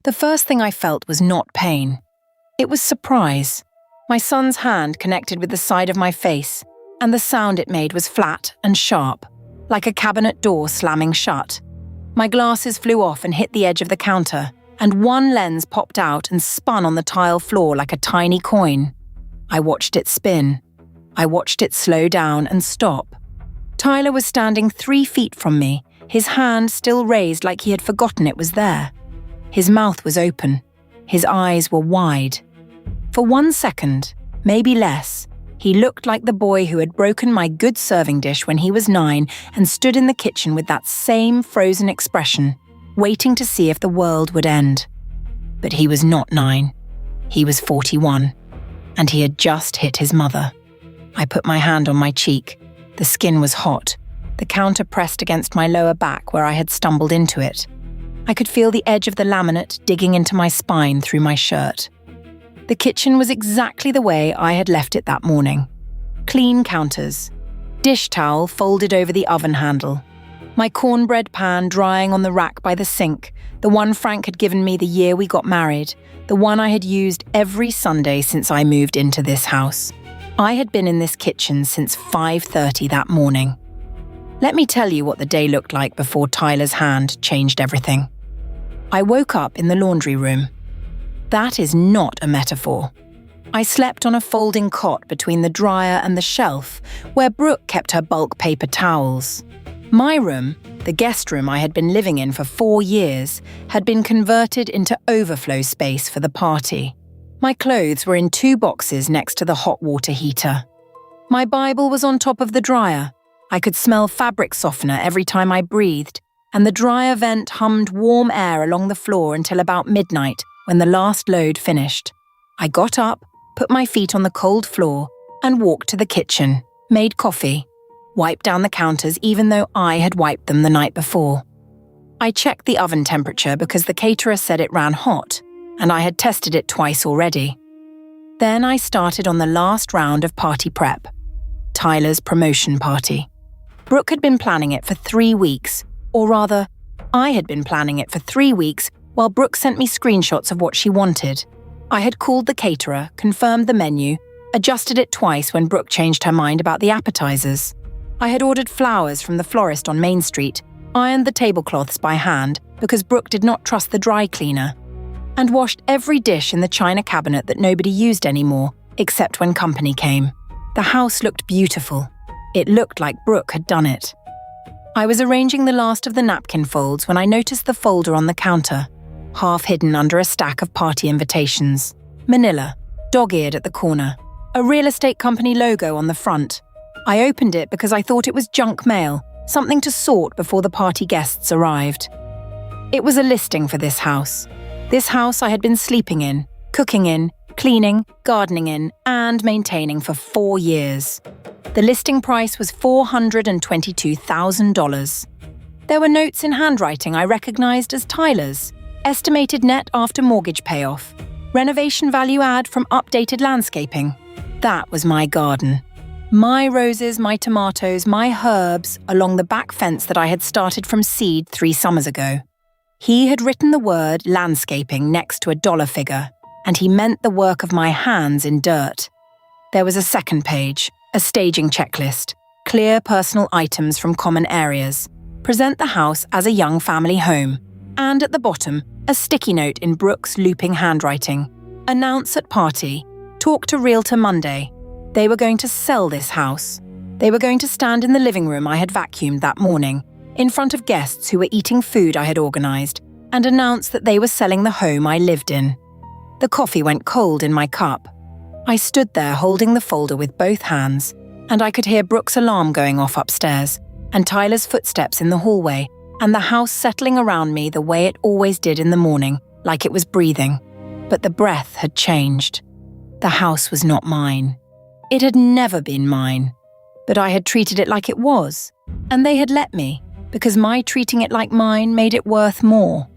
The first thing I felt was not pain. It was surprise. My son's hand connected with the side of my face, and the sound it made was flat and sharp, like a cabinet door slamming shut. My glasses flew off and hit the edge of the counter, and one lens popped out and spun on the tile floor like a tiny coin. I watched it spin. I watched it slow down and stop. Tyler was standing 3 feet from me, his hand still raised like he had forgotten it was there. His mouth was open. His eyes were wide. For 1 second, maybe less, he looked like the boy who had broken my good serving dish when he was 9 and stood in the kitchen with that same frozen expression, waiting to see if the world would end. But he was not 9. He was 41, and he had just hit his mother. I put my hand on my cheek. The skin was hot. The counter pressed against my lower back where I had stumbled into it. I could feel the edge of the laminate digging into my spine through my shirt. The kitchen was exactly the way I had left it that morning. Clean counters. Dish towel folded over the oven handle. My cornbread pan drying on the rack by the sink, the one Frank had given me the year we got married, the one I had used every Sunday since I moved into this house. I had been in this kitchen since 5:30 that morning. Let me tell you what the day looked like before Tyler's hand changed everything. I woke up in the laundry room. That is not a metaphor. I slept on a folding cot between the dryer and the shelf, where Brooke kept her bulk paper towels. My room, the guest room I had been living in for 4 years, had been converted into overflow space for the party. My clothes were in 2 boxes next to the hot water heater. My Bible was on top of the dryer. I could smell fabric softener every time I breathed, and the dryer vent hummed warm air along the floor until about midnight, when the last load finished. I got up, put my feet on the cold floor, and walked to the kitchen, made coffee, wiped down the counters even though I had wiped them the night before. I checked the oven temperature because the caterer said it ran hot, and I had tested it twice already. Then I started on the last round of party prep, Tyler's promotion party. Brooke had been planning it for 3 weeks, or rather, I had been planning it for 3 weeks while Brooke sent me screenshots of what she wanted. I had called the caterer, confirmed the menu, adjusted it twice when Brooke changed her mind about the appetizers. I had ordered flowers from the florist on Main Street, ironed the tablecloths by hand because Brooke did not trust the dry cleaner, and washed every dish in the china cabinet that nobody used anymore, except when company came. The house looked beautiful. It looked like Brooke had done it. I was arranging the last of the napkin folds when I noticed the folder on the counter, half hidden under a stack of party invitations. Manila, dog-eared at the corner, a real estate company logo on the front. I opened it because I thought it was junk mail, something to sort before the party guests arrived. It was a listing for this house. This house I had been sleeping in, cooking in, cleaning, gardening in, and maintaining for 4 years. The listing price was $422,000. There were notes in handwriting I recognized as Tyler's. Estimated net after mortgage payoff. Renovation value add from updated landscaping. That was my garden. My roses, my tomatoes, my herbs along the back fence that I had started from seed 3 summers ago. He had written the word landscaping next to a dollar figure, and he meant the work of my hands in dirt. There was a second page, a staging checklist, clear personal items from common areas, present the house as a young family home, and at the bottom, a sticky note in Brooke's looping handwriting. Announce at party, talk to Realtor Monday. They were going to sell this house. They were going to stand in the living room I had vacuumed that morning, in front of guests who were eating food I had organised, and announce that they were selling the home I lived in. The coffee went cold in my cup. I stood there holding the folder with both hands, and I could hear Brooke's alarm going off upstairs, and Tyler's footsteps in the hallway, and the house settling around me the way it always did in the morning, like it was breathing. But the breath had changed. The house was not mine. It had never been mine. But I had treated it like it was, and they had let me, because my treating it like mine made it worth more.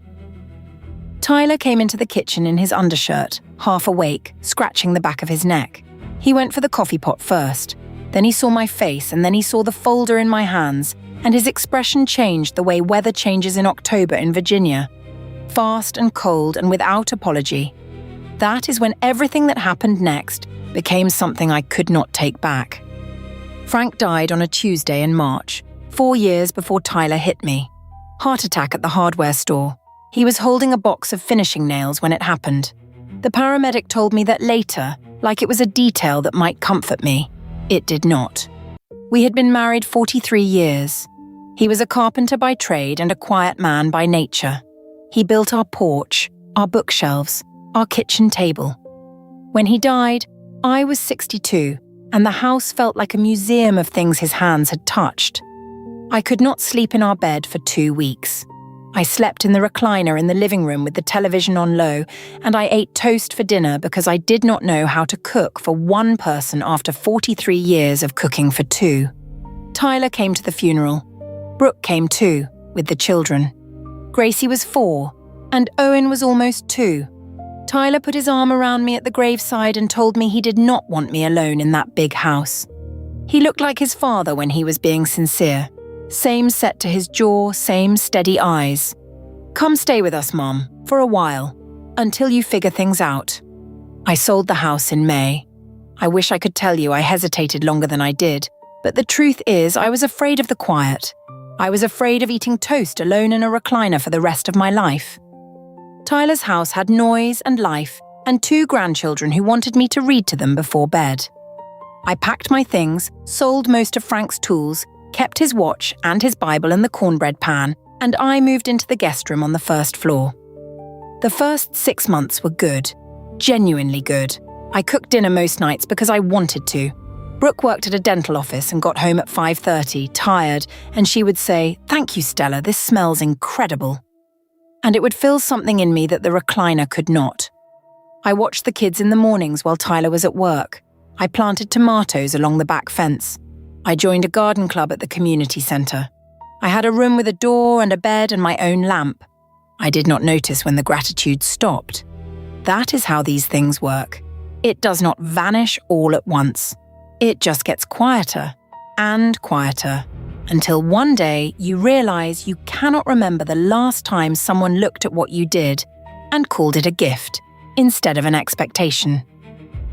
Tyler came into the kitchen in his undershirt, half awake, scratching the back of his neck. He went for the coffee pot first. Then he saw my face, and then he saw the folder in my hands, and his expression changed the way weather changes in October in Virginia. fast and cold and without apology. That is when everything that happened next became something I could not take back. Frank died on a Tuesday in March, 4 years before Tyler hit me. Heart attack at the hardware store. He was holding a box of finishing nails when it happened. The paramedic told me that later, like it was a detail that might comfort me. It did not. We had been married 43 years. He was a carpenter by trade and a quiet man by nature. He built our porch, our bookshelves, our kitchen table. When he died, I was 62, and the house felt like a museum of things his hands had touched. I could not sleep in our bed for 2 weeks. I slept in the recliner in the living room with the television on low, and I ate toast for dinner because I did not know how to cook for one person after 43 years of cooking for 2. Tyler came to the funeral. Brooke came too, with the children. Gracie was 4, and Owen was almost 2. Tyler put his arm around me at the graveside and told me he did not want me alone in that big house. He looked like his father when he was being sincere. Same set to his jaw, same steady eyes. Come stay with us, Mom, for a while, until you figure things out. I sold the house in May. I wish I could tell you I hesitated longer than I did, but the truth is I was afraid of the quiet. I was afraid of eating toast alone in a recliner for the rest of my life. Tyler's house had noise and life and 2 grandchildren who wanted me to read to them before bed. I packed my things, sold most of Frank's tools, kept his watch and his Bible in the cornbread pan, and I moved into the guest room on the first floor. The first 6 months were good, genuinely good. I cooked dinner most nights because I wanted to. Brooke worked at a dental office and got home at 5:30, tired, and she would say, "Thank you, Stella, this smells incredible." And it would fill something in me that the recliner could not. I watched the kids in the mornings while Tyler was at work. I planted tomatoes along the back fence. I joined a garden club at the community centre. I had a room with a door and a bed and my own lamp. I did not notice when the gratitude stopped. That is how these things work. It does not vanish all at once. It just gets quieter and quieter until one day you realise you cannot remember the last time someone looked at what you did and called it a gift instead of an expectation.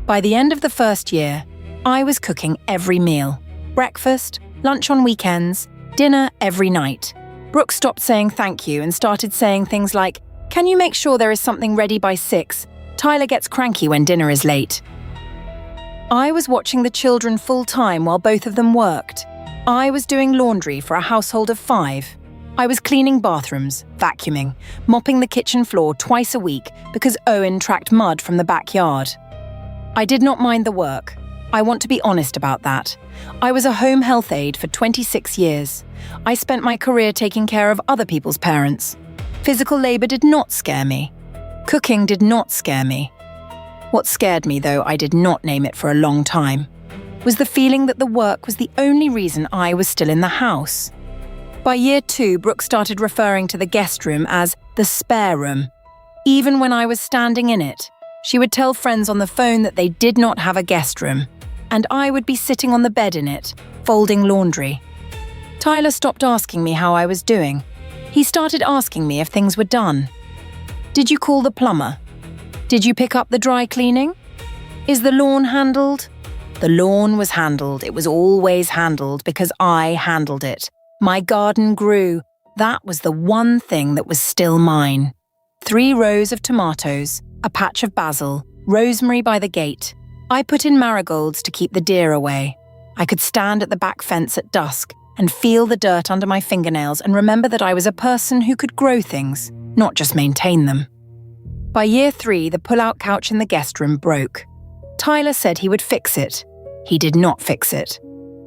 By the end of the first year, I was cooking every meal. Breakfast, lunch on weekends, dinner every night. Brooke stopped saying thank you and started saying things like, "Can you make sure there is something ready by 6? Tyler gets cranky when dinner is late." I was watching the children full-time while both of them worked. I was doing laundry for a household of 5. I was cleaning bathrooms, vacuuming, mopping the kitchen floor twice a week because Owen tracked mud from the backyard. I did not mind the work. I want to be honest about that. I was a home health aide for 26 years. I spent my career taking care of other people's parents. Physical labor did not scare me. Cooking did not scare me. What scared me, though I did not name it for a long time, was the feeling that the work was the only reason I was still in the house. By year 2, Brooke started referring to the guest room as the spare room. Even when I was standing in it, she would tell friends on the phone that they did not have a guest room, and I would be sitting on the bed in it, folding laundry. Tyler stopped asking me how I was doing. He started asking me if things were done. "Did you call the plumber? Did you pick up the dry cleaning? Is the lawn handled?" The lawn was handled. It was always handled because I handled it. My garden grew. That was the one thing that was still mine. 3 rows of tomatoes, a patch of basil, rosemary by the gate. I put in marigolds to keep the deer away. I could stand at the back fence at dusk and feel the dirt under my fingernails and remember that I was a person who could grow things, not just maintain them. By year 3, the pull-out couch in the guest room broke. Tyler said he would fix it. He did not fix it.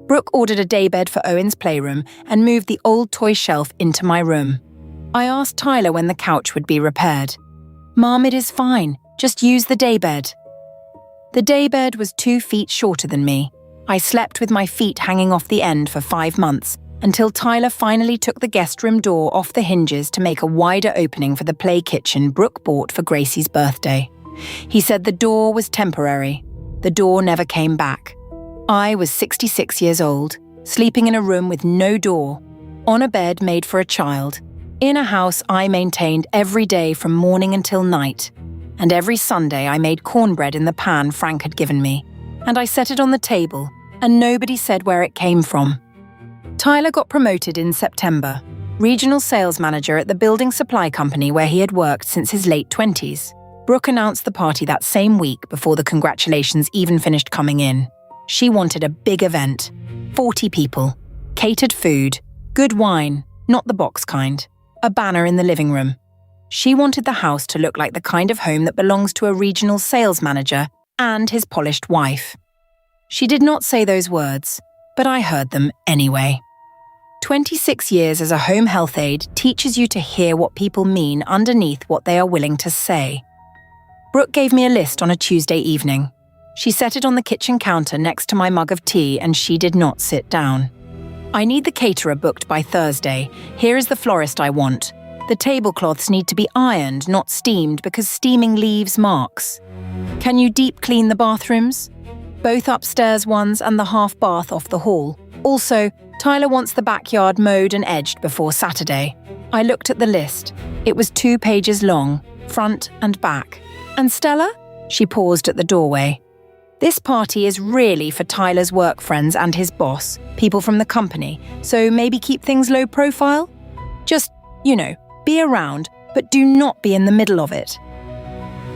Brooke ordered a daybed for Owen's playroom and moved the old toy shelf into my room. I asked Tyler when the couch would be repaired. "Mom, it is fine. Just use the daybed." The daybed was 2 feet shorter than me. I slept with my feet hanging off the end for 5 months, until Tyler finally took the guest room door off the hinges to make a wider opening for the play kitchen Brooke bought for Gracie's birthday. He said the door was temporary. The door never came back. I was 66 years old, sleeping in a room with no door, on a bed made for a child, In a house I maintained every day from morning until night, and every Sunday I made cornbread in the pan Frank had given me, and I set it on the table, and nobody said where it came from. Tyler got promoted in September, regional sales manager at the building supply company where he had worked since his late 20s. Brooke announced the party that same week before the congratulations even finished coming in. She wanted a big event, 40 people, catered food, good wine, not the box kind, a banner in the living room. She wanted the house to look like the kind of home that belongs to a regional sales manager and his polished wife. She did not say those words, but I heard them anyway. 26 years as a home health aide teaches you to hear what people mean underneath what they are willing to say. Brooke gave me a list on a Tuesday evening. She set it on the kitchen counter next to my mug of tea, and she did not sit down. I need the caterer booked by Thursday. Here is the florist I want. The tablecloths need to be ironed, not steamed, because steaming leaves marks. Can you deep clean the bathrooms? Both upstairs ones and the half bath off the hall. Also, Tyler wants the backyard mowed and edged before Saturday. I looked at the list. It was 2 pages long, front and back. And Stella? She paused at the doorway. This party is really for Tyler's work friends and his boss, people from the company, so maybe keep things low profile? Just, be around, but do not be in the middle of it.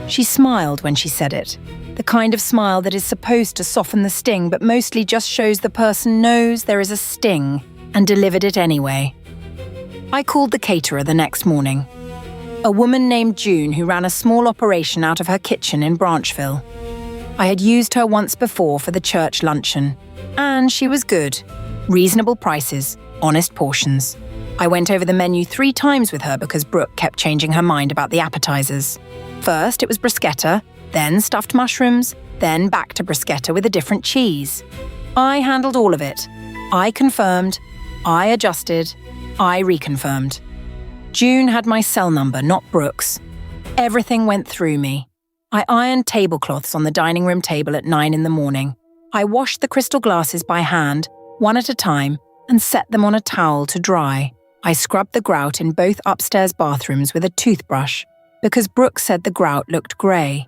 She smiled when she said it, the kind of smile that is supposed to soften the sting but mostly just shows the person knows there is a sting and delivered it anyway. I called the caterer the next morning. A woman named June who ran a small operation out of her kitchen in Branchville. I had used her once before for the church luncheon, and she was good. Reasonable prices, honest portions. I went over the menu 3 times with her because Brooke kept changing her mind about the appetizers. First, it was bruschetta, then stuffed mushrooms, then back to bruschetta with a different cheese. I handled all of it. I confirmed, I adjusted, I reconfirmed. June had my cell number, not Brooke's. Everything went through me. I ironed tablecloths on the dining room table at 9 in the morning. I washed the crystal glasses by hand, one at a time, and set them on a towel to dry. I scrubbed the grout in both upstairs bathrooms with a toothbrush, because Brooke said the grout looked grey.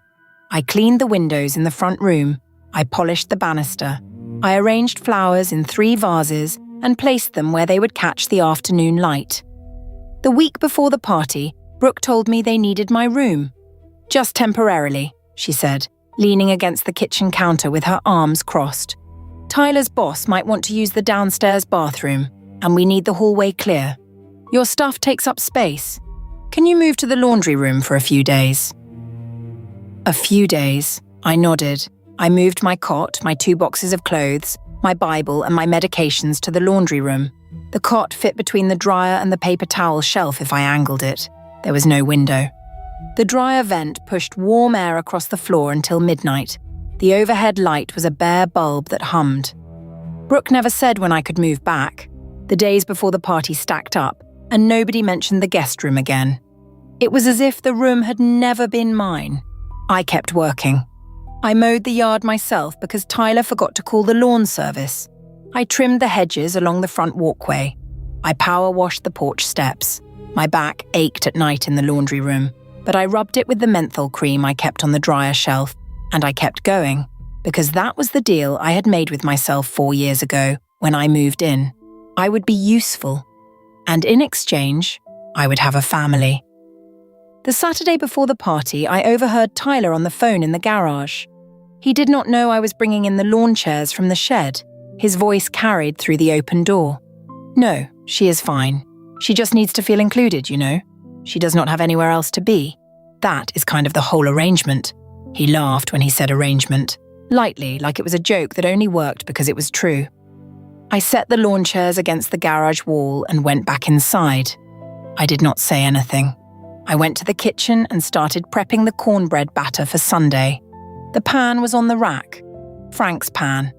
I cleaned the windows in the front room. I polished the banister. I arranged flowers in 3 vases and placed them where they would catch the afternoon light. The week before the party, Brooke told me they needed my room. Just temporarily, she said, leaning against the kitchen counter with her arms crossed. Tyler's boss might want to use the downstairs bathroom, and we need the hallway clear. Your stuff takes up space. Can you move to the laundry room for a few days? A few days, I nodded. I moved my cot, my 2 boxes of clothes, my Bible and my medications to the laundry room. The cot fit between the dryer and the paper towel shelf if I angled it. There was no window. The dryer vent pushed warm air across the floor until midnight. The overhead light was a bare bulb that hummed. Brooke never said when I could move back. The days before the party stacked up, and nobody mentioned the guest room again. It was as if the room had never been mine. I kept working. I mowed the yard myself because Tyler forgot to call the lawn service. I trimmed the hedges along the front walkway. I power washed the porch steps. My back ached at night in the laundry room, but I rubbed it with the menthol cream I kept on the dryer shelf, and I kept going, because that was the deal I had made with myself 4 years ago when I moved in. I would be useful, and in exchange, I would have a family. The Saturday before the party, I overheard Tyler on the phone in the garage. He did not know I was bringing in the lawn chairs from the shed. His voice carried through the open door. No, she is fine. She just needs to feel included, She does not have anywhere else to be. That is kind of the whole arrangement. He laughed when he said arrangement, lightly, like it was a joke that only worked because it was true. I set the lawn chairs against the garage wall and went back inside. I did not say anything. I went to the kitchen and started prepping the cornbread batter for Sunday. The pan was on the rack. Frank's pan.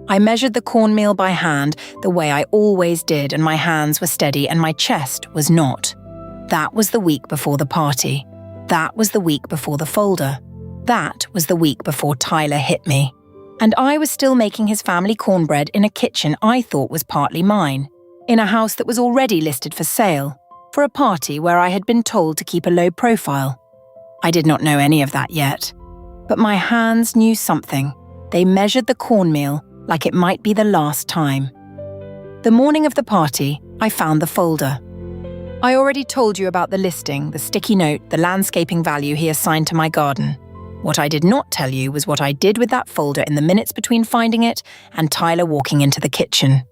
I measured the cornmeal by hand, the way I always did, and my hands were steady and my chest was not. That was the week before the party. That was the week before the folder. That was the week before Tyler hit me. And I was still making his family cornbread in a kitchen I thought was partly mine, in a house that was already listed for sale. for a party where I had been told to keep a low profile. I did not know any of that yet, but my hands knew something. They measured the cornmeal like it might be the last time. The morning of the party, I found the folder. I already told you about the listing, the sticky note, the landscaping value he assigned to my garden. What I did not tell you was what I did with that folder in the minutes between finding it and Tyler walking into the kitchen.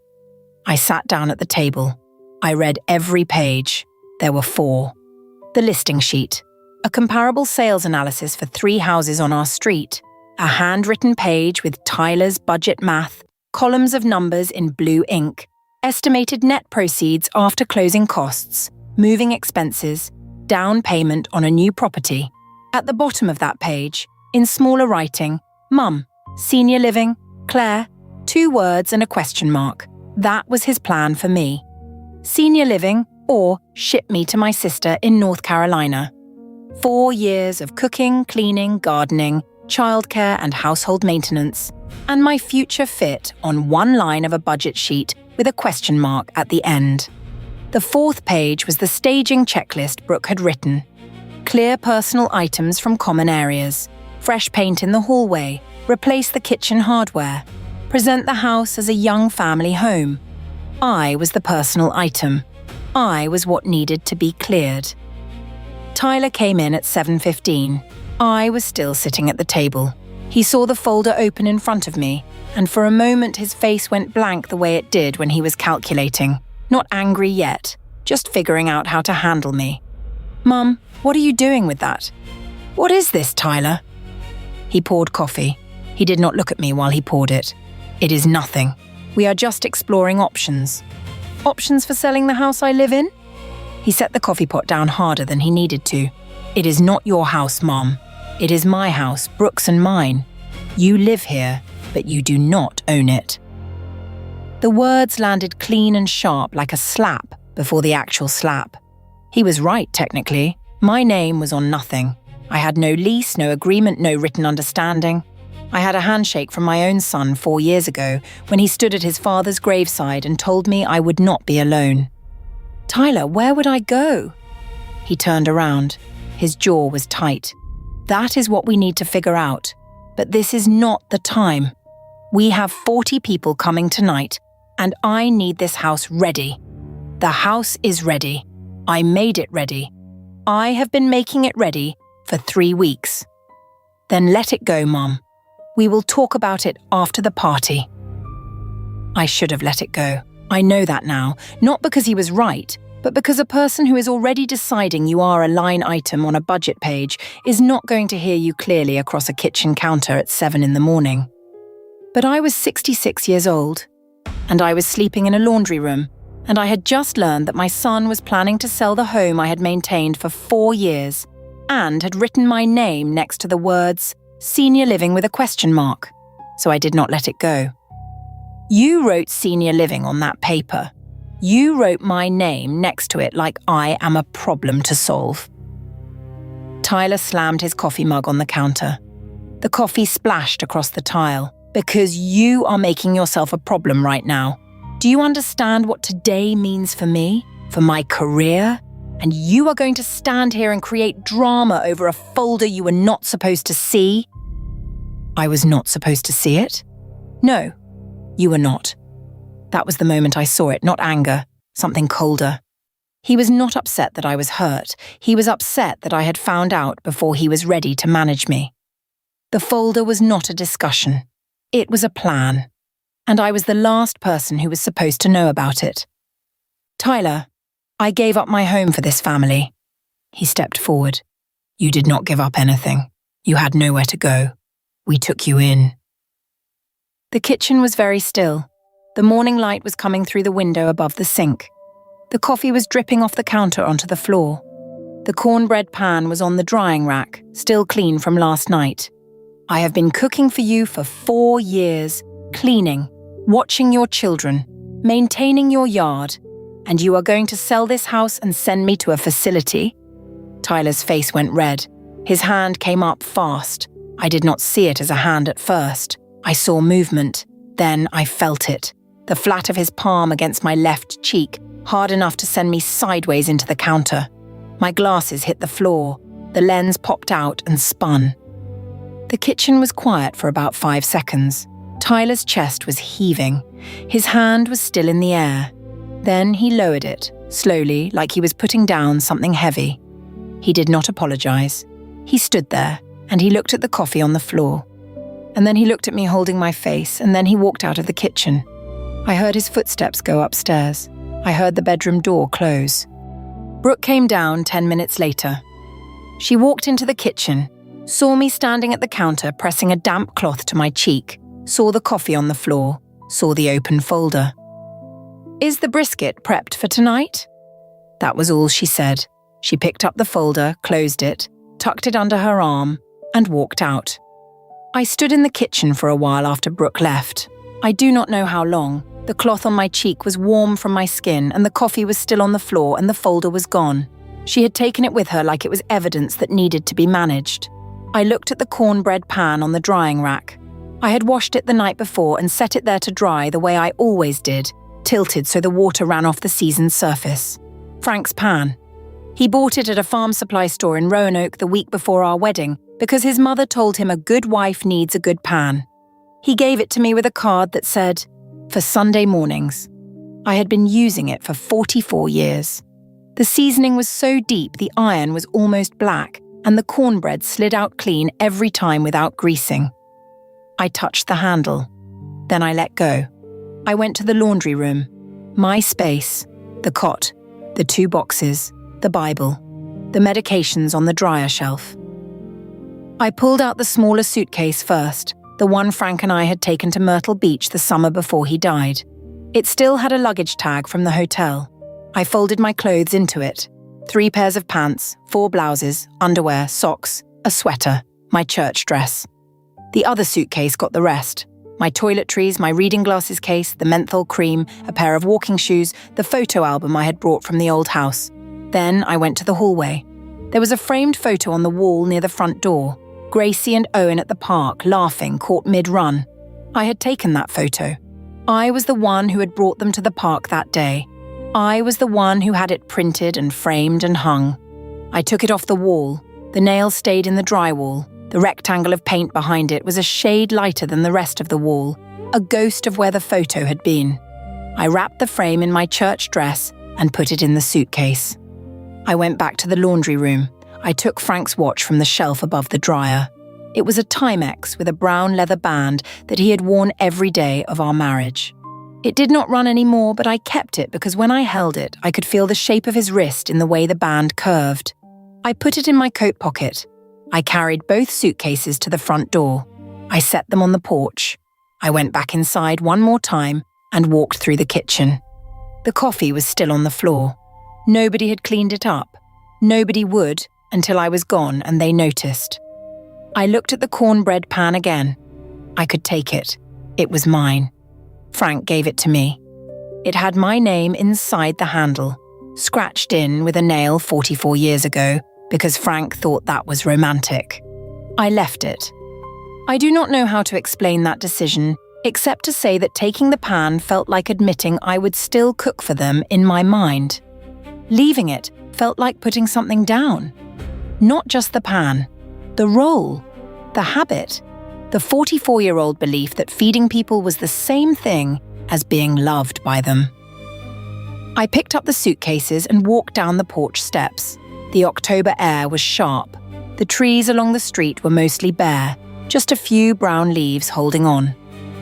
I sat down at the table. I read every page. There were 4. The listing sheet, a comparable sales analysis for 3 houses on our street, a handwritten page with Tyler's budget math, columns of numbers in blue ink, estimated net proceeds after closing costs, moving expenses, down payment on a new property. At the bottom of that page, in smaller writing, Mum, senior living, Claire, 2 words and a question mark. That was his plan for me. Senior living or ship me to my sister in North Carolina. 4 years of cooking, cleaning, gardening, childcare and household maintenance, and my future fit on one line of a budget sheet with a question mark at the end. The 4th page was the staging checklist Brooke had written. Clear personal items from common areas, fresh paint in the hallway, replace the kitchen hardware, present the house as a young family home. I was the personal item. I was what needed to be cleared. Tyler came in at 7:15. I was still sitting at the table. He saw the folder open in front of me, and for a moment his face went blank the way it did when he was calculating. Not angry yet, just figuring out how to handle me. Mum, what are you doing with that? What is this, Tyler? He poured coffee. He did not look at me while he poured it. It is nothing. We are just exploring options. Options for selling the house I live in? He set the coffee pot down harder than he needed to. It is not your house, Mom. It is my house, Brooke's and mine. You live here, but you do not own it. The words landed clean and sharp like a slap before the actual slap. He was right, technically. My name was on nothing. I had no lease, no agreement, no written understanding. I had a handshake from my own son 4 years ago when he stood at his father's graveside and told me I would not be alone. Tyler, where would I go? He turned around. His jaw was tight. That is what we need to figure out. But this is not the time. We have 40 people coming tonight, and I need this house ready. The house is ready. I made it ready. I have been making it ready for 3 weeks. Then let it go, Mom. We will talk about it after the party. I should have let it go. I know that now, not because he was right, but because a person who is already deciding you are a line item on a budget page is not going to hear you clearly across a kitchen counter at 7 in the morning. But I was 66 years old, and I was sleeping in a laundry room, and I had just learned that my son was planning to sell the home I had maintained for 4 years, and had written my name next to the words, senior living with a question mark, so I did not let it go. You wrote senior living on that paper. You wrote my name next to it like I am a problem to solve. Tyler slammed his coffee mug on the counter. The coffee splashed across the tile. Because you are making yourself a problem right now. Do you understand what today means for me? For my career? And you are going to stand here and create drama over a folder you were not supposed to see? I was not supposed to see it? No, you were not. That was the moment I saw it, not anger, something colder. He was not upset that I was hurt. He was upset that I had found out before he was ready to manage me. The folder was not a discussion. It was a plan, and I was the last person who was supposed to know about it. Tyler, I gave up my home for this family. He stepped forward. You did not give up anything. You had nowhere to go. We took you in. The kitchen was very still. The morning light was coming through the window above the sink. The coffee was dripping off the counter onto the floor. The cornbread pan was on the drying rack, still clean from last night. I have been cooking for you for 4 years, cleaning, watching your children, maintaining your yard, and you are going to sell this house and send me to a facility? Tyler's face went red. His hand came up fast. I did not see it as a hand at first. I saw movement. Then I felt it. The flat of his palm against my left cheek, hard enough to send me sideways into the counter. My glasses hit the floor, the lens popped out and spun. The kitchen was quiet for about 5 seconds. Tyler's chest was heaving. His hand was still in the air. Then he lowered it, slowly, like he was putting down something heavy. He did not apologize. He stood there, and he looked at the coffee on the floor. And then he looked at me holding my face, and then he walked out of the kitchen. I heard his footsteps go upstairs. I heard the bedroom door close. Brooke came down 10 minutes later. She walked into the kitchen, saw me standing at the counter pressing a damp cloth to my cheek, saw the coffee on the floor, saw the open folder. "Is the brisket prepped for tonight?" That was all she said. She picked up the folder, closed it, tucked it under her arm, and walked out. I stood in the kitchen for a while after Brooke left. I do not know how long. The cloth on my cheek was warm from my skin, and the coffee was still on the floor, and the folder was gone. She had taken it with her like it was evidence that needed to be managed. I looked at the cornbread pan on the drying rack. I had washed it the night before and set it there to dry the way I always did, tilted so the water ran off the seasoned surface. Frank's pan. He bought it at a farm supply store in Roanoke the week before our wedding because his mother told him a good wife needs a good pan. He gave it to me with a card that said, "For Sunday mornings." I had been using it for 44 years. The seasoning was so deep the iron was almost black, and the cornbread slid out clean every time without greasing. I touched the handle. Then I let go. I went to the laundry room. My space. The cot. The 2 boxes. The Bible. The medications on the dryer shelf. I pulled out the smaller suitcase first, the one Frank and I had taken to Myrtle Beach the summer before he died. It still had a luggage tag from the hotel. I folded my clothes into it. 3 pairs of pants, 4 blouses, underwear, socks, a sweater, my church dress. The other suitcase got the rest. My toiletries, my reading glasses case, the menthol cream, a pair of walking shoes, the photo album I had brought from the old house. Then I went to the hallway. There was a framed photo on the wall near the front door. Gracie and Owen at the park, laughing, caught mid-run. I had taken that photo. I was the one who had brought them to the park that day. I was the one who had it printed and framed and hung. I took it off the wall. The nail stayed in the drywall. The rectangle of paint behind it was a shade lighter than the rest of the wall, a ghost of where the photo had been. I wrapped the frame in my church dress and put it in the suitcase. I went back to the laundry room. I took Frank's watch from the shelf above the dryer. It was a Timex with a brown leather band that he had worn every day of our marriage. It did not run anymore, but I kept it because when I held it, I could feel the shape of his wrist in the way the band curved. I put it in my coat pocket. I carried both suitcases to the front door. I set them on the porch. I went back inside one more time and walked through the kitchen. The coffee was still on the floor. Nobody had cleaned it up. Nobody would until I was gone and they noticed. I looked at the cornbread pan again. I could take it. It was mine. Frank gave it to me. It had my name inside the handle, scratched in with a nail 44 years ago, because Frank thought that was romantic. I left it. I do not know how to explain that decision, except to say that taking the pan felt like admitting I would still cook for them in my mind. Leaving it felt like putting something down. Not just the pan, the role, the habit, the 44-year-old belief that feeding people was the same thing as being loved by them. I picked up the suitcases and walked down the porch steps. The October air was sharp. The trees along the street were mostly bare, just a few brown leaves holding on.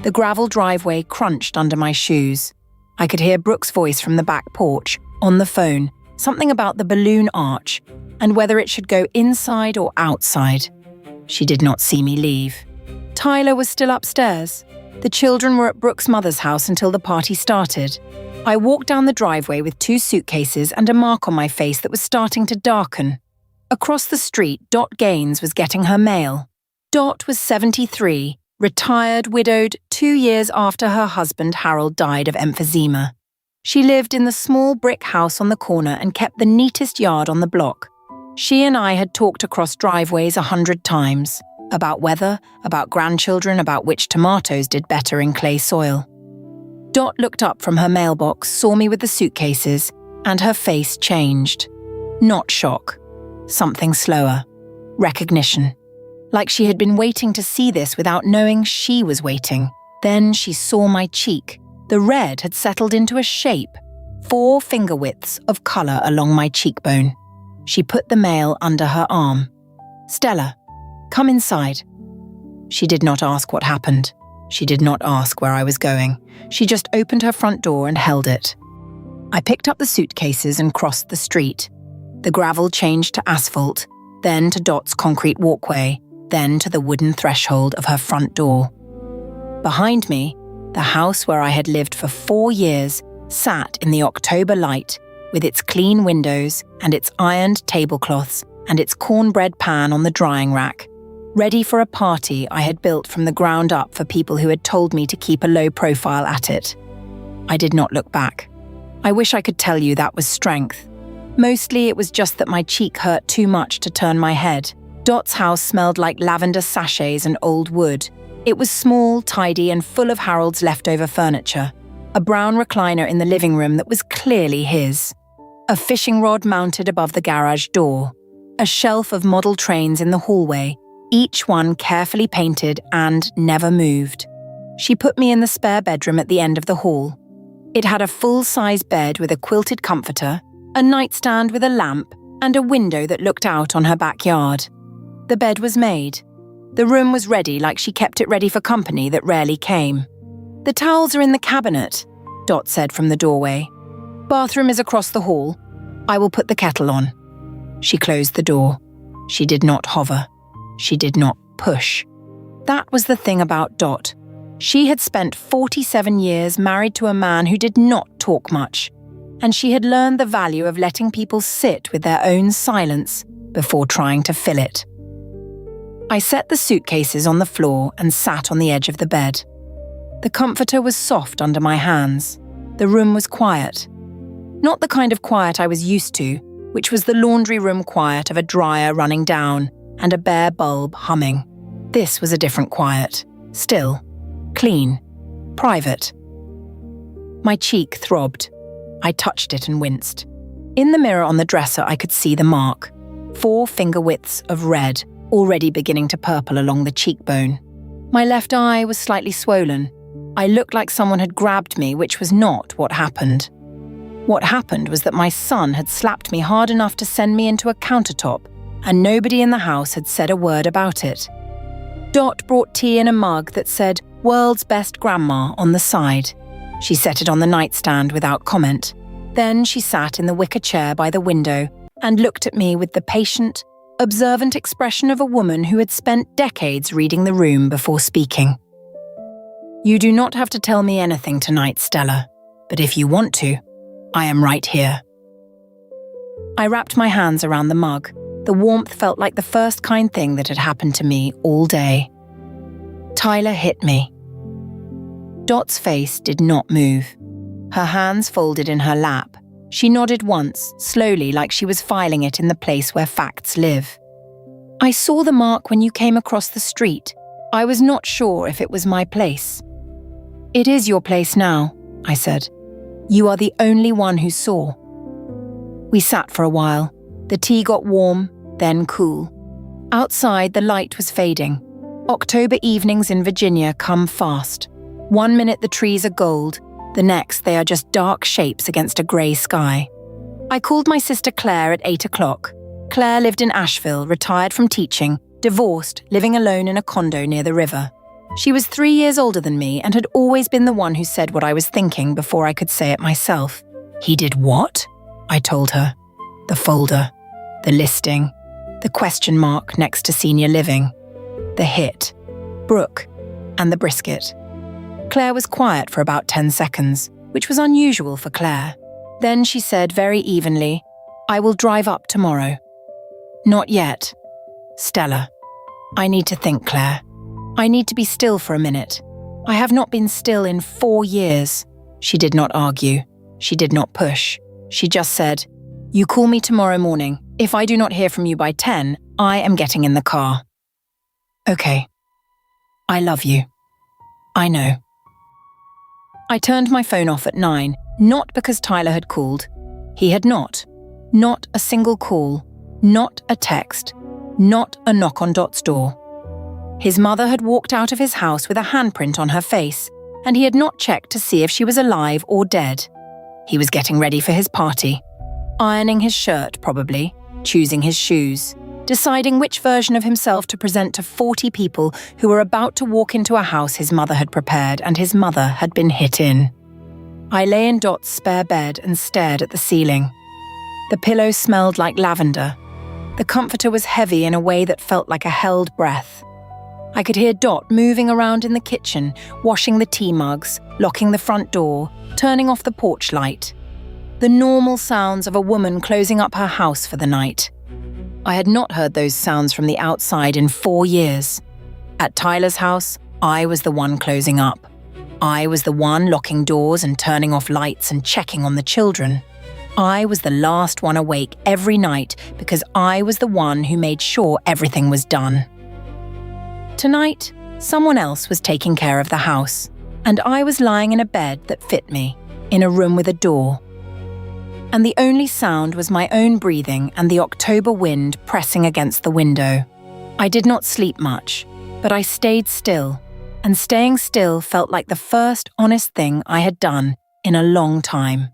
The gravel driveway crunched under my shoes. I could hear Brooke's voice from the back porch, on the phone, something about the balloon arch, and whether it should go inside or outside. She did not see me leave. Tyler was still upstairs. The children were at Brooke's mother's house until the party started. I walked down the driveway with 2 suitcases and a mark on my face that was starting to darken. Across the street, Dot Gaines was getting her mail. Dot was 73, retired, widowed, 2 years after her husband Harold died of emphysema. She lived in the small brick house on the corner and kept the neatest yard on the block. She and I had talked across driveways 100 times. About weather, about grandchildren, about which tomatoes did better in clay soil. Dot looked up from her mailbox, saw me with the suitcases, and her face changed. Not shock. Something slower. Recognition. Like she had been waiting to see this without knowing she was waiting. Then she saw my cheek. The red had settled into a shape. 4 finger widths of colour along my cheekbone. She put the mail under her arm. "Stella, come inside." She did not ask what happened. She did not ask where I was going. She just opened her front door and held it. I picked up the suitcases and crossed the street. The gravel changed to asphalt, then to Dot's concrete walkway, then to the wooden threshold of her front door. Behind me, the house where I had lived for 4 years sat in the October light with its clean windows and its ironed tablecloths and its cornbread pan on the drying rack, ready for a party I had built from the ground up for people who had told me to keep a low profile at it. I did not look back. I wish I could tell you that was strength. Mostly it was just that my cheek hurt too much to turn my head. Dot's house smelled like lavender sachets and old wood. It was small, tidy, and full of Harold's leftover furniture. A brown recliner in the living room that was clearly his. A fishing rod mounted above the garage door. A shelf of model trains in the hallway, each one carefully painted and never moved. She put me in the spare bedroom at the end of the hall. It had a full-size bed with a quilted comforter, a nightstand with a lamp, and a window that looked out on her backyard. The bed was made. The room was ready like she kept it ready for company that rarely came. "The towels are in the cabinet," Dot said from the doorway. "Bathroom is across the hall. I will put the kettle on." She closed the door. She did not hover. She did not push. That was the thing about Dot. She had spent 47 years married to a man who did not talk much, and she had learned the value of letting people sit with their own silence before trying to fill it. I set the suitcases on the floor and sat on the edge of the bed. The comforter was soft under my hands. The room was quiet. Not the kind of quiet I was used to, which was the laundry room quiet of a dryer running down and a bare bulb humming. This was a different quiet. Still, clean, private. My cheek throbbed. I touched it and winced. In the mirror on the dresser, I could see the mark. 4 finger widths of red, already beginning to purple along the cheekbone. My left eye was slightly swollen. I looked like someone had grabbed me, which was not what happened. What happened was that my son had slapped me hard enough to send me into a countertop, and nobody in the house had said a word about it. Dot brought tea in a mug that said, "World's Best Grandma" on the side. She set it on the nightstand without comment. Then she sat in the wicker chair by the window and looked at me with the patient, observant expression of a woman who had spent decades reading the room before speaking. "You do not have to tell me anything tonight, Stella, but if you want to, I am right here." I wrapped my hands around the mug. The warmth felt like the first kind thing that had happened to me all day. Tyler hit me. Dot's face did not move. Her hands folded in her lap. She nodded once, slowly, like she was filing it in the place where facts live. "I saw the mark when you came across the street. I was not sure if it was my place." "It is your place now," I said. "You are the only one who saw." We sat for a while. The tea got warm, then cool. Outside, the light was fading. October evenings in Virginia come fast. 1 minute the trees are gold, the next they are just dark shapes against a grey sky. I called my sister Claire at 8 o'clock. Claire lived in Asheville, retired from teaching, divorced, living alone in a condo near the river. She was 3 years older than me and had always been the one who said what I was thinking before I could say it myself. "He did what?" I told her. The folder, the listing, the question mark next to senior living, the hit, Brooke, and the brisket. Claire was quiet for about 10 seconds, which was unusual for Claire. Then she said very evenly, "I will drive up tomorrow." "Not yet. Stella, I need to think, Claire. I need to be still for a minute. I have not been still in 4 years." She did not argue. She did not push. She just said, "You call me tomorrow morning. If I do not hear from you by 10, I am getting in the car." "Okay. I love you. I know." I turned my phone off at 9, not because Tyler had called. He had not. Not a single call. Not a text. Not a knock on Dot's door. His mother had walked out of his house with a handprint on her face, and he had not checked to see if she was alive or dead. He was getting ready for his party. Ironing his shirt, probably. Choosing his shoes. Deciding which version of himself to present to 40 people who were about to walk into a house his mother had prepared and his mother had been hit in. I lay in Dot's spare bed and stared at the ceiling. The pillow smelled like lavender. The comforter was heavy in a way that felt like a held breath. I could hear Dot moving around in the kitchen, washing the tea mugs, locking the front door, turning off the porch light. The normal sounds of a woman closing up her house for the night. I had not heard those sounds from the outside in 4 years. At Tyler's house, I was the one closing up. I was the one locking doors and turning off lights and checking on the children. I was the last one awake every night because I was the one who made sure everything was done. Tonight, someone else was taking care of the house, and I was lying in a bed that fit me, in a room with a door. And the only sound was my own breathing and the October wind pressing against the window. I did not sleep much, but I stayed still, and staying still felt like the first honest thing I had done in a long time.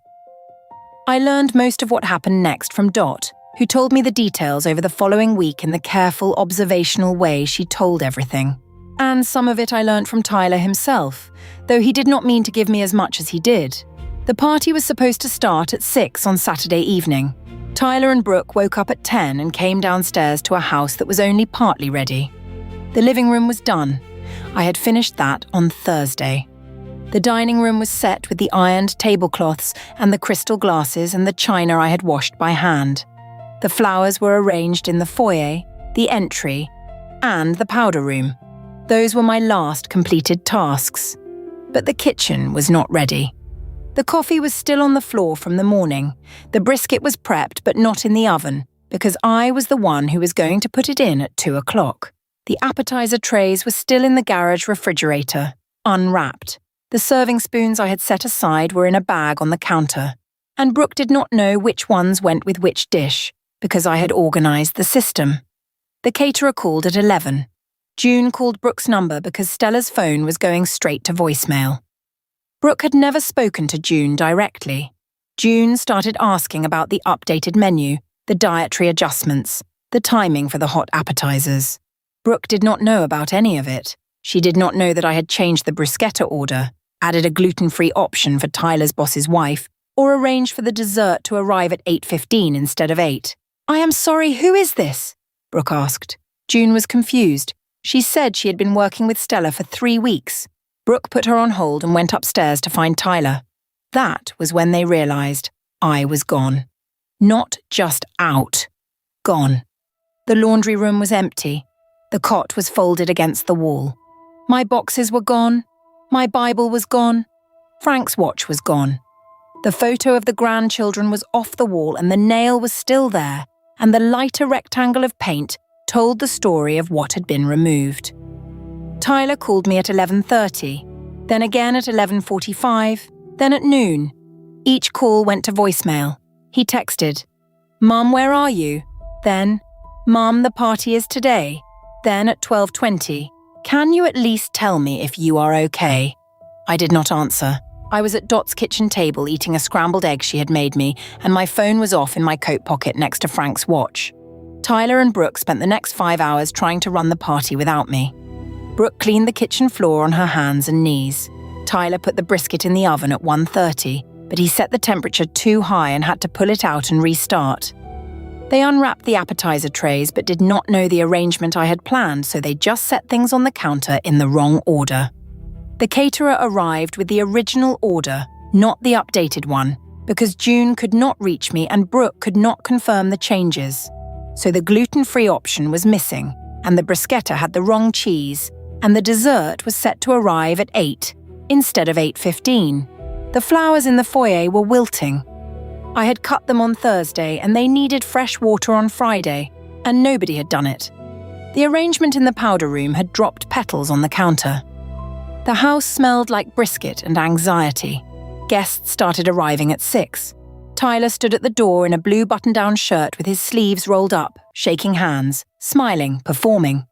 I learned most of what happened next from Dot, who told me the details over the following week in the careful, observational way she told everything. And some of it I learned from Tyler himself, though he did not mean to give me as much as he did. The party was supposed to start at 6 on Saturday evening. Tyler and Brooke woke up at 10 and came downstairs to a house that was only partly ready. The living room was done. I had finished that on Thursday. The dining room was set with the ironed tablecloths and the crystal glasses and the china I had washed by hand. The flowers were arranged in the foyer, the entry, and the powder room. Those were my last completed tasks. But the kitchen was not ready. The coffee was still on the floor from the morning. The brisket was prepped but not in the oven, because I was the one who was going to put it in at 2 o'clock. The appetizer trays were still in the garage refrigerator, unwrapped. The serving spoons I had set aside were in a bag on the counter, and Brooke did not know which ones went with which dish, because I had organised the system. The caterer called at 11. June called Brooke's number because Stella's phone was going straight to voicemail. Brooke had never spoken to June directly. June started asking about the updated menu, the dietary adjustments, the timing for the hot appetizers. Brooke did not know about any of it. She did not know that I had changed the bruschetta order, added a gluten-free option for Tyler's boss's wife, or arranged for the dessert to arrive at 8:15 instead of 8. "I am sorry, who is this?" Brooke asked. June was confused. She said she had been working with Stella for 3 weeks. Brooke put her on hold and went upstairs to find Tyler. That was when they realised I was gone. Not just out. Gone. The laundry room was empty. The cot was folded against the wall. My boxes were gone. My Bible was gone. Frank's watch was gone. The photo of the grandchildren was off the wall and the nail was still there, and the lighter rectangle of paint told the story of what had been removed. Tyler called me at 11:30, then again at 11:45, then at noon. Each call went to voicemail. He texted, "Mum, where are you?" Then, "Mum, the party is today." Then at 12:20, "Can you at least tell me if you are okay?" I did not answer. I was at Dot's kitchen table eating a scrambled egg she had made me, and my phone was off in my coat pocket next to Frank's watch. Tyler and Brooke spent the next 5 hours trying to run the party without me. Brooke cleaned the kitchen floor on her hands and knees. Tyler put the brisket in the oven at 1:30, but he set the temperature too high and had to pull it out and restart. They unwrapped the appetizer trays but did not know the arrangement I had planned, so they just set things on the counter in the wrong order. The caterer arrived with the original order, not the updated one, because June could not reach me and Brooke could not confirm the changes. So the gluten-free option was missing, and the bruschetta had the wrong cheese, and the dessert was set to arrive at 8 instead of 8:15. The flowers in the foyer were wilting. I had cut them on Thursday and they needed fresh water on Friday, and nobody had done it. The arrangement in the powder room had dropped petals on the counter. The house smelled like brisket and anxiety. Guests started arriving at 6. Tyler stood at the door in a blue button-down shirt with his sleeves rolled up, shaking hands, smiling, performing.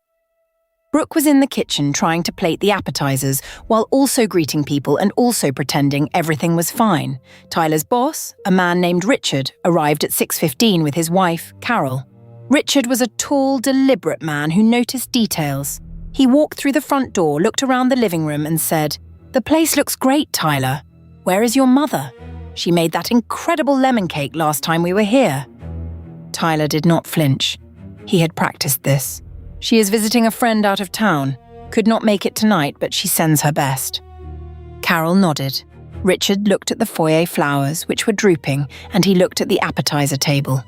Brooke was in the kitchen trying to plate the appetizers while also greeting people and also pretending everything was fine. Tyler's boss, a man named Richard, arrived at 6:15 with his wife, Carol. Richard was a tall, deliberate man who noticed details. He walked through the front door, looked around the living room and said, "The place looks great, Tyler. Where is your mother? She made that incredible lemon cake last time we were here." Tyler did not flinch. He had practiced this. "She is visiting a friend out of town. Could not make it tonight, but she sends her best." Carol nodded. Richard looked at the foyer flowers, which were drooping, and he looked at the appetizer table,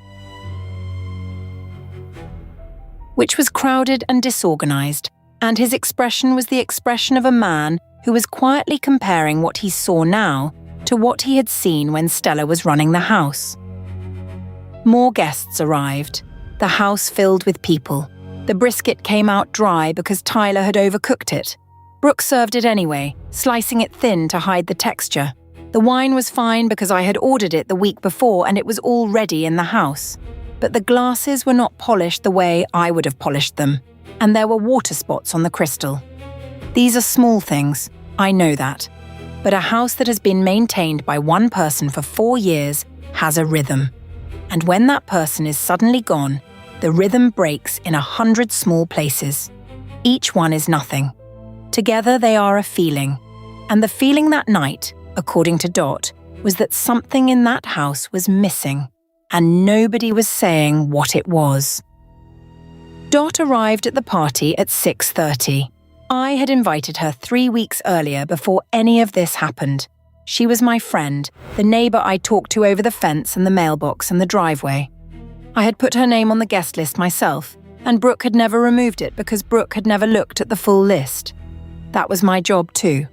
which was crowded and disorganized, and his expression was the expression of a man who was quietly comparing what he saw now to what he had seen when Stella was running the house. More guests arrived. The house filled with people. The brisket came out dry because Tyler had overcooked it. Brooke served it anyway, slicing it thin to hide the texture. The wine was fine because I had ordered it the week before and it was already in the house. But the glasses were not polished the way I would have polished them, and there were water spots on the crystal. These are small things, I know that. But a house that has been maintained by one person for 4 years has a rhythm. And when that person is suddenly gone, the rhythm breaks in 100 small places. Each one is nothing. Together they are a feeling. And the feeling that night, according to Dot, was that something in that house was missing, and nobody was saying what it was. Dot arrived at the party at 6:30. I had invited her 3 weeks earlier before any of this happened. She was my friend, the neighbor I talked to over the fence and the mailbox and the driveway. I had put her name on the guest list myself, and Brooke had never removed it because Brooke had never looked at the full list. That was my job too.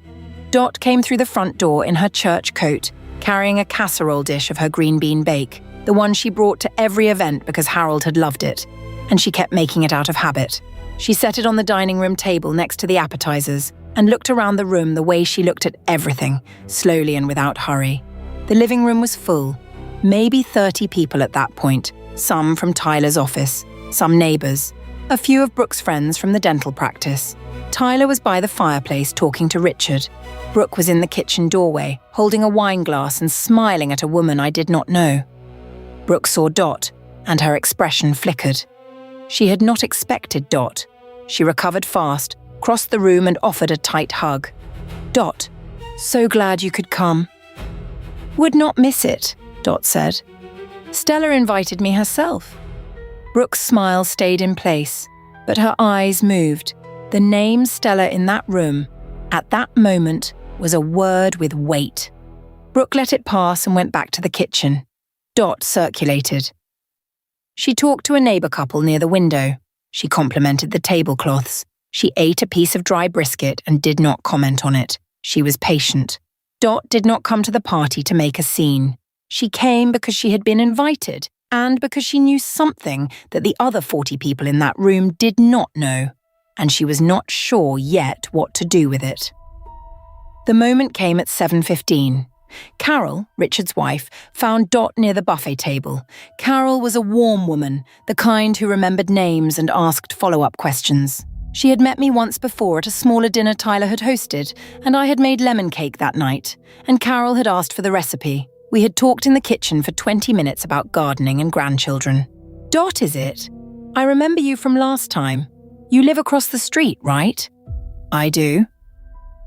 Dot came through the front door in her church coat, carrying a casserole dish of her green bean bake, the one she brought to every event because Harold had loved it, and she kept making it out of habit. She set it on the dining room table next to the appetizers and looked around the room the way she looked at everything, slowly and without hurry. The living room was full, maybe 30 people at that point, some from Tyler's office, some neighbors, a few of Brooke's friends from the dental practice. Tyler was by the fireplace talking to Richard. Brooke was in the kitchen doorway, holding a wine glass and smiling at a woman I did not know. Brooke saw Dot, and her expression flickered. She had not expected Dot. She recovered fast, crossed the room and offered a tight hug. "Dot, so glad you could come." "Would not miss it," Dot said. "Stella invited me herself." Brooke's smile stayed in place, but her eyes moved. The name Stella in that room, at that moment, was a word with weight. Brooke let it pass and went back to the kitchen. Dot circulated. She talked to a neighbor couple near the window. She complimented the tablecloths. She ate a piece of dry brisket and did not comment on it. She was patient. Dot did not come to the party to make a scene. She came because she had been invited, and because she knew something that the other 40 people in that room did not know, and she was not sure yet what to do with it. The moment came at 7:15. Carol, Richard's wife, found Dot near the buffet table. Carol was a warm woman, the kind who remembered names and asked follow-up questions. She had met me once before at a smaller dinner Tyler had hosted, and I had made lemon cake that night, and Carol had asked for the recipe. We had talked in the kitchen for 20 minutes about gardening and grandchildren. "Dot, is it? I remember you from last time. You live across the street, right?" "I do."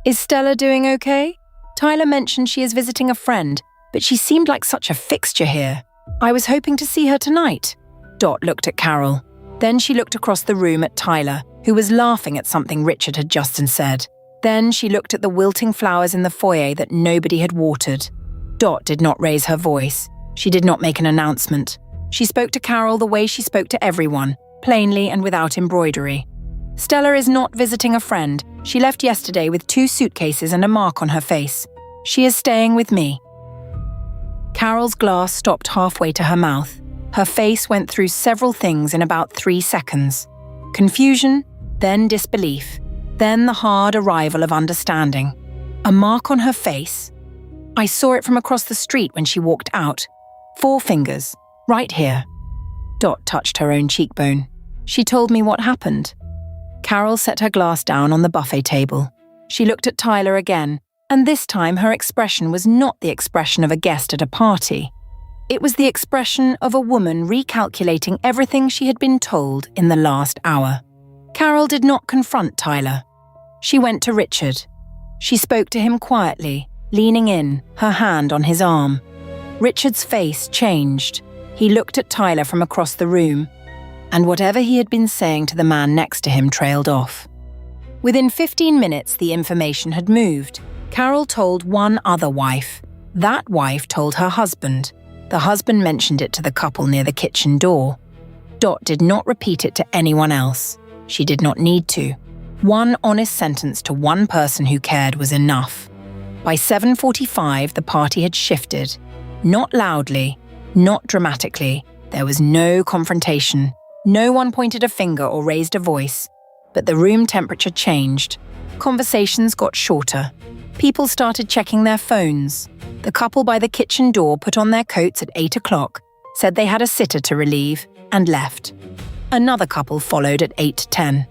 "Is Stella doing okay? Tyler mentioned she is visiting a friend, but she seemed like such a fixture here. I was hoping to see her tonight." Dot looked at Carol. Then she looked across the room at Tyler, who was laughing at something Richard had just said. Then she looked at the wilting flowers in the foyer that nobody had watered. Dot did not raise her voice. She did not make an announcement. She spoke to Carol the way she spoke to everyone, plainly and without embroidery. "Stella is not visiting a friend. She left yesterday with 2 suitcases and a mark on her face. She is staying with me." Carol's glass stopped halfway to her mouth. Her face went through several things in about 3 seconds. Confusion, then disbelief, Then the hard arrival of understanding. A mark on her face. I saw it from across the street when she walked out. 4 fingers, right here. Dot touched her own cheekbone. She told me what happened. Carol set her glass down on the buffet table. She looked at Tyler again, and this time her expression was not the expression of a guest at a party. It was the expression of a woman recalculating everything she had been told in the last hour. Carol did not confront Tyler. She went to Richard. She spoke to him quietly, leaning in, her hand on his arm. Richard's face changed. He looked at Tyler from across the room, and whatever he had been saying to the man next to him trailed off. Within 15 minutes, the information had moved. Carol told one other wife. That wife told her husband. The husband mentioned it to the couple near the kitchen door. Dot did not repeat it to anyone else. She did not need to. One honest sentence to one person who cared was enough. By 7:45, the party had shifted. Not loudly, not dramatically. There was no confrontation. No one pointed a finger or raised a voice. But the room temperature changed. Conversations got shorter. People started checking their phones. The couple by the kitchen door put on their coats at 8 o'clock, said they had a sitter to relieve, and left. Another couple followed at 8:10.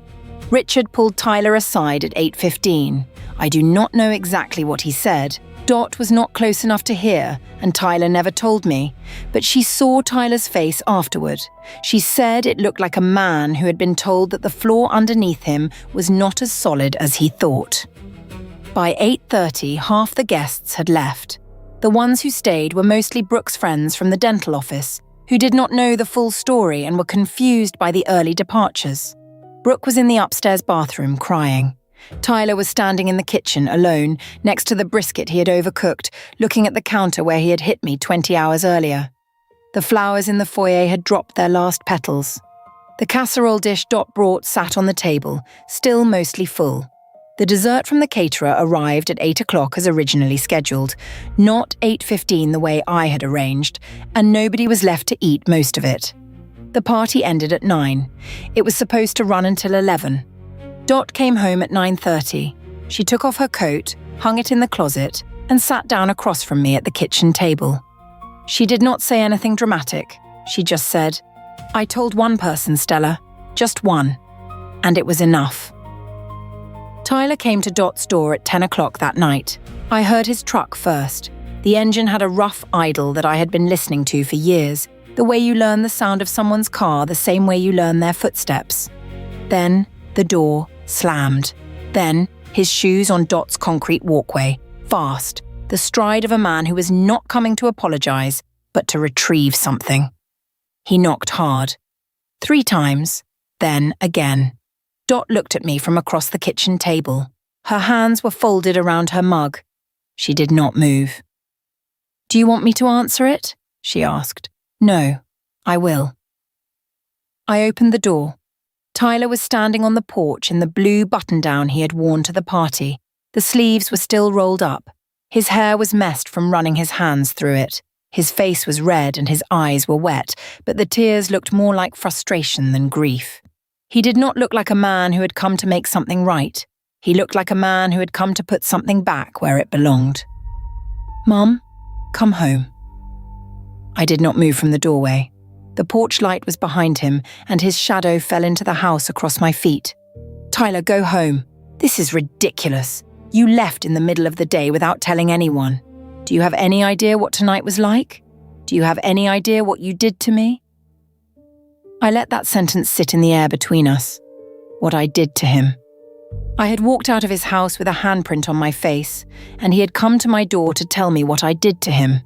Richard pulled Tyler aside at 8:15. I do not know exactly what he said. Dot was not close enough to hear, and Tyler never told me, but she saw Tyler's face afterward. She said it looked like a man who had been told that the floor underneath him was not as solid as he thought. By 8:30, half the guests had left. The ones who stayed were mostly Brooke's friends from the dental office, who did not know the full story and were confused by the early departures. Brooke was in the upstairs bathroom crying. Tyler was standing in the kitchen alone, next to the brisket he had overcooked, looking at the counter where he had hit me 20 hours earlier. The flowers in the foyer had dropped their last petals. The casserole dish Dot brought sat on the table, still mostly full. The dessert from the caterer arrived at 8 o'clock as originally scheduled, not 8:15 the way I had arranged, and nobody was left to eat most of it. The party ended at 9. It was supposed to run until 11. Dot came home at 9:30. She took off her coat, hung it in the closet, and sat down across from me at the kitchen table. She did not say anything dramatic. She just said, "I told one person, Stella. Just one. And it was enough." Tyler came to Dot's door at 10 o'clock that night. I heard his truck first. The engine had a rough idle that I had been listening to for years, the way you learn the sound of someone's car the same way you learn their footsteps. Then the door slammed. Then his shoes on Dot's concrete walkway, fast, the stride of a man who was not coming to apologize, but to retrieve something. He knocked hard. 3 times, then again. Dot looked at me from across the kitchen table. Her hands were folded around her mug. She did not move. "Do you want me to answer it?" she asked. "No, I will." I opened the door. Tyler was standing on the porch in the blue button-down he had worn to the party. The sleeves were still rolled up. His hair was messed from running his hands through it. His face was red and his eyes were wet, but the tears looked more like frustration than grief. He did not look like a man who had come to make something right. He looked like a man who had come to put something back where it belonged. "Mum, come home." I did not move from the doorway. The porch light was behind him, and his shadow fell into the house across my feet. "Tyler, go home. This is ridiculous. You left in the middle of the day without telling anyone. Do you have any idea what tonight was like? Do you have any idea what you did to me?" I let that sentence sit in the air between us. What I did to him. I had walked out of his house with a handprint on my face, and he had come to my door to tell me what I did to him.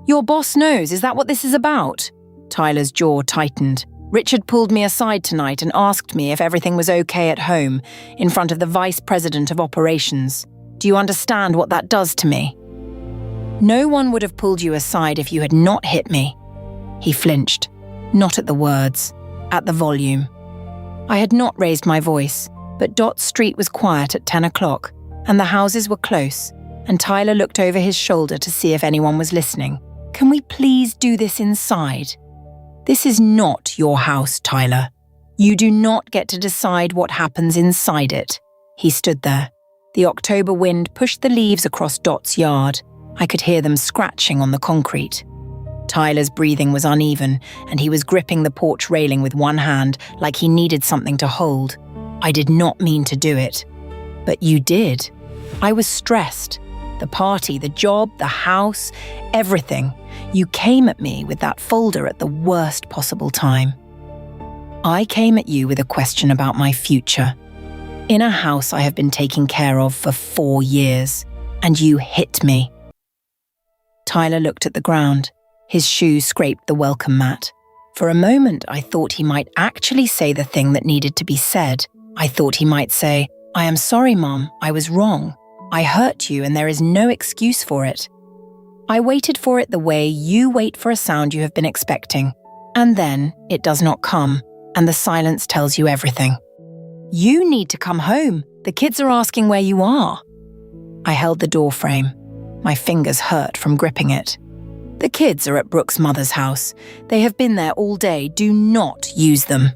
"Your boss knows, is that what this is about?" Tyler's jaw tightened. "Richard pulled me aside tonight and asked me if everything was okay at home, in front of the Vice President of Operations. Do you understand what that does to me?" "No one would have pulled you aside if you had not hit me." He flinched. Not at the words, at the volume. I had not raised my voice, but Dot Street was quiet at 10 o'clock, and the houses were close, and Tyler looked over his shoulder to see if anyone was listening. "Can we please do this inside? This is not your house, Tyler. You do not get to decide what happens inside it. He stood there. The October wind pushed the leaves across Dot's yard. I could hear them scratching on the concrete. Tyler's breathing was uneven, and he was gripping the porch railing with one hand like he needed something to hold. I did not mean to do it. But you did. I was stressed. The party, the job, the house, everything. You came at me with that folder at the worst possible time. I came at you with a question about my future. In a house I have been taking care of for 4 years, and you hit me. Tyler looked at the ground. His shoe scraped the welcome mat. For a moment, I thought he might actually say the thing that needed to be said. I thought he might say, "I am sorry, Mom, I was wrong. I hurt you and there is no excuse for it." I waited for it the way you wait for a sound you have been expecting. And then it does not come, and the silence tells you everything. You need to come home. The kids are asking where you are. I held the door frame. My fingers hurt from gripping it. The kids are at Brooke's mother's house. They have been there all day. Do not use them.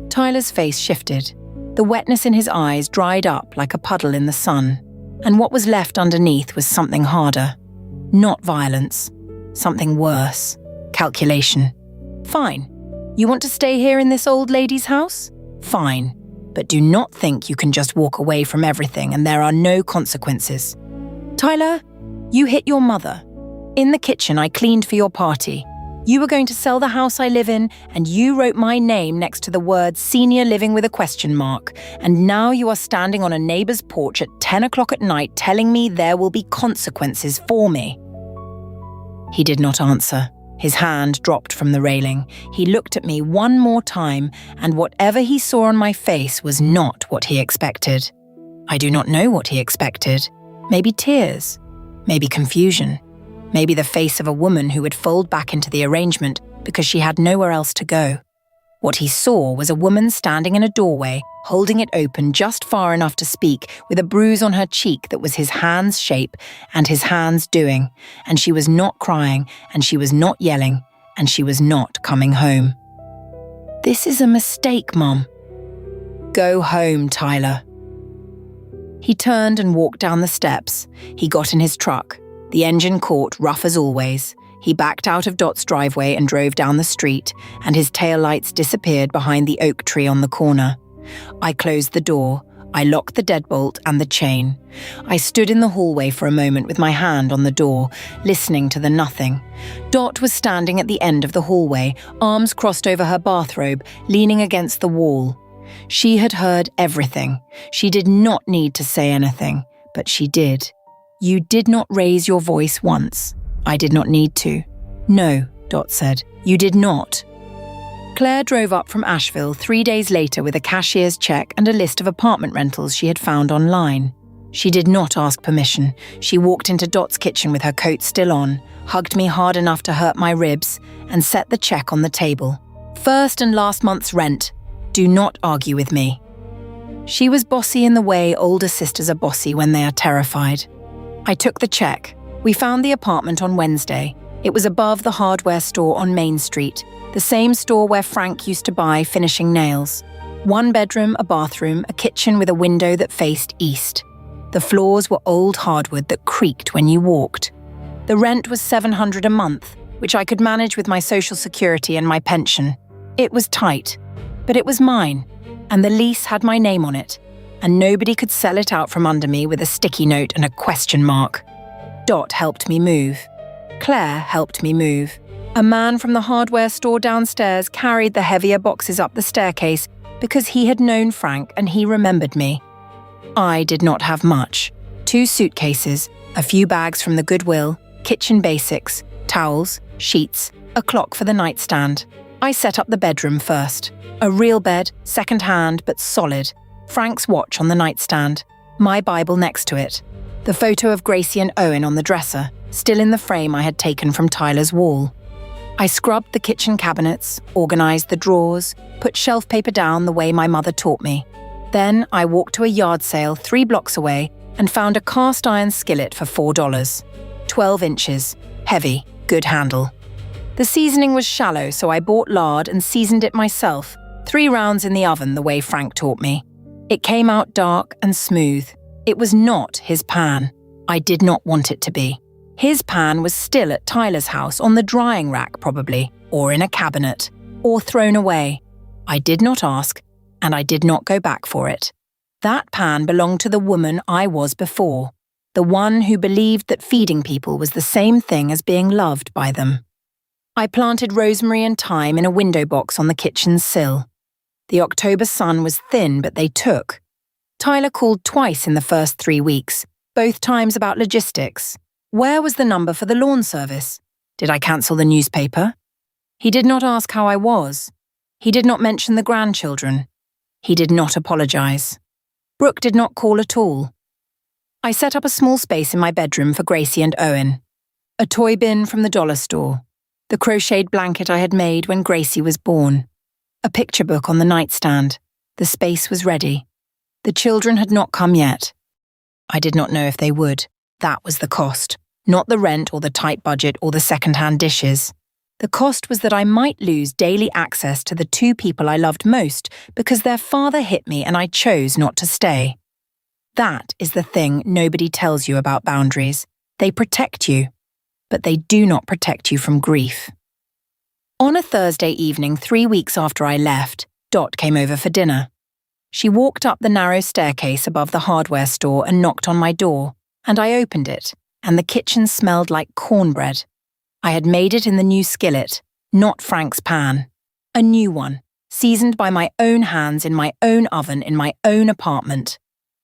Tyler's face shifted. The wetness in his eyes dried up like a puddle in the sun, and what was left underneath was something harder. Not violence. Something worse. Calculation. Fine. You want to stay here in this old lady's house? Fine. But do not think you can just walk away from everything and there are no consequences. Tyler, you hit your mother. In the kitchen, I cleaned for your party. You were going to sell the house I live in, and you wrote my name next to the word senior living with a question mark. And now you are standing on a neighbour's porch at 10 o'clock at night telling me there will be consequences for me. He did not answer. His hand dropped from the railing. He looked at me one more time, and whatever he saw on my face was not what he expected. I do not know what he expected. Maybe tears. Maybe confusion. Maybe the face of a woman who would fold back into the arrangement because she had nowhere else to go. What he saw was a woman standing in a doorway, holding it open just far enough to speak, with a bruise on her cheek that was his hand's shape and his hand's doing, and she was not crying, and she was not yelling, and she was not coming home. This is a mistake, Mum. Go home, Tyler. He turned and walked down the steps. He got in his truck. The engine caught, rough as always. He backed out of Dot's driveway and drove down the street, and his taillights disappeared behind the oak tree on the corner. I closed the door. I locked the deadbolt and the chain. I stood in the hallway for a moment with my hand on the door, listening to the nothing. Dot was standing at the end of the hallway, arms crossed over her bathrobe, leaning against the wall. She had heard everything. She did not need to say anything, but she did. You did not raise your voice once. I did not need to. No, Dot said. You did not. Claire drove up from Asheville 3 days later with a cashier's check and a list of apartment rentals she had found online. She did not ask permission. She walked into Dot's kitchen with her coat still on, hugged me hard enough to hurt my ribs, and set the check on the table. First and last month's rent. Do not argue with me. She was bossy in the way older sisters are bossy when they are terrified. I took the check. We found the apartment on Wednesday. It was above the hardware store on Main Street, the same store where Frank used to buy finishing nails. 1 bedroom, a bathroom, a kitchen with a window that faced east. The floors were old hardwood that creaked when you walked. The rent was $700 a month, which I could manage with my social security and my pension. It was tight, but it was mine, and the lease had my name on it, and nobody could sell it out from under me with a sticky note and a question mark. Dot helped me move. Claire helped me move. A man from the hardware store downstairs carried the heavier boxes up the staircase because he had known Frank and he remembered me. I did not have much. 2 suitcases, a few bags from the Goodwill, kitchen basics, towels, sheets, a clock for the nightstand. I set up the bedroom first. A real bed, second-hand but solid. Frank's watch on the nightstand. My Bible next to it. The photo of Gracie and Owen on the dresser, still in the frame I had taken from Tyler's wall. I scrubbed the kitchen cabinets, organised the drawers, put shelf paper down the way my mother taught me. Then I walked to a yard sale 3 blocks away and found a cast iron skillet for $4. 12 inches, heavy, good handle. The seasoning was shallow, so I bought lard and seasoned it myself, 3 rounds in the oven the way Frank taught me. It came out dark and smooth. It was not his pan. I did not want it to be. His pan was still at Tyler's house, on the drying rack probably, or in a cabinet, or thrown away. I did not ask, and I did not go back for it. That pan belonged to the woman I was before, the one who believed that feeding people was the same thing as being loved by them. I planted rosemary and thyme in a window box on the kitchen sill. The October sun was thin, but they took. Tyler called twice in the first 3 weeks, both times about logistics. Where was the number for the lawn service? Did I cancel the newspaper? He did not ask how I was. He did not mention the grandchildren. He did not apologize. Brooke did not call at all. I set up a small space in my bedroom for Gracie and Owen. A toy bin from the dollar store. The crocheted blanket I had made when Gracie was born. A picture book on the nightstand. The space was ready. The children had not come yet. I did not know if they would. That was the cost. Not the rent or the tight budget or the second-hand dishes. The cost was that I might lose daily access to the 2 people I loved most because their father hit me and I chose not to stay. That is the thing nobody tells you about boundaries. They protect you, but they do not protect you from grief. On a Thursday evening 3 weeks after I left, Dot came over for dinner. She walked up the narrow staircase above the hardware store and knocked on my door, and I opened it, and the kitchen smelled like cornbread. I had made it in the new skillet, not Frank's pan. A new one, seasoned by my own hands in my own oven in my own apartment.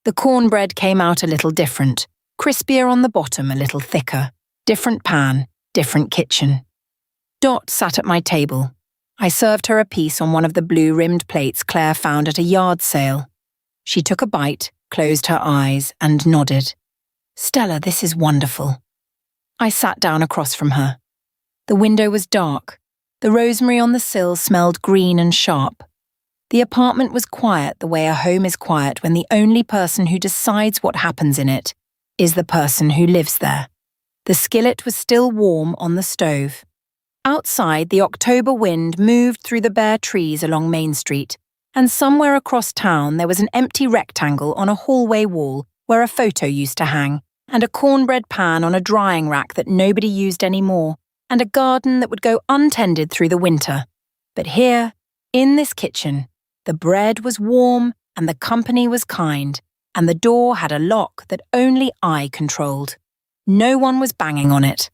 The cornbread came out a little different, crispier on the bottom, a little thicker. Different pan, different kitchen. Dot sat at my table. I served her a piece on one of the blue-rimmed plates Claire found at a yard sale. She took a bite, closed her eyes, and nodded. "Stella, this is wonderful." I sat down across from her. The window was dark. The rosemary on the sill smelled green and sharp. The apartment was quiet the way a home is quiet when the only person who decides what happens in it is the person who lives there. The skillet was still warm on the stove. Outside, the October wind moved through the bare trees along Main Street, and somewhere across town there was an empty rectangle on a hallway wall where a photo used to hang, and a cornbread pan on a drying rack that nobody used anymore, and a garden that would go untended through the winter. But here, in this kitchen, the bread was warm and the company was kind, and the door had a lock that only I controlled. No one was banging on it.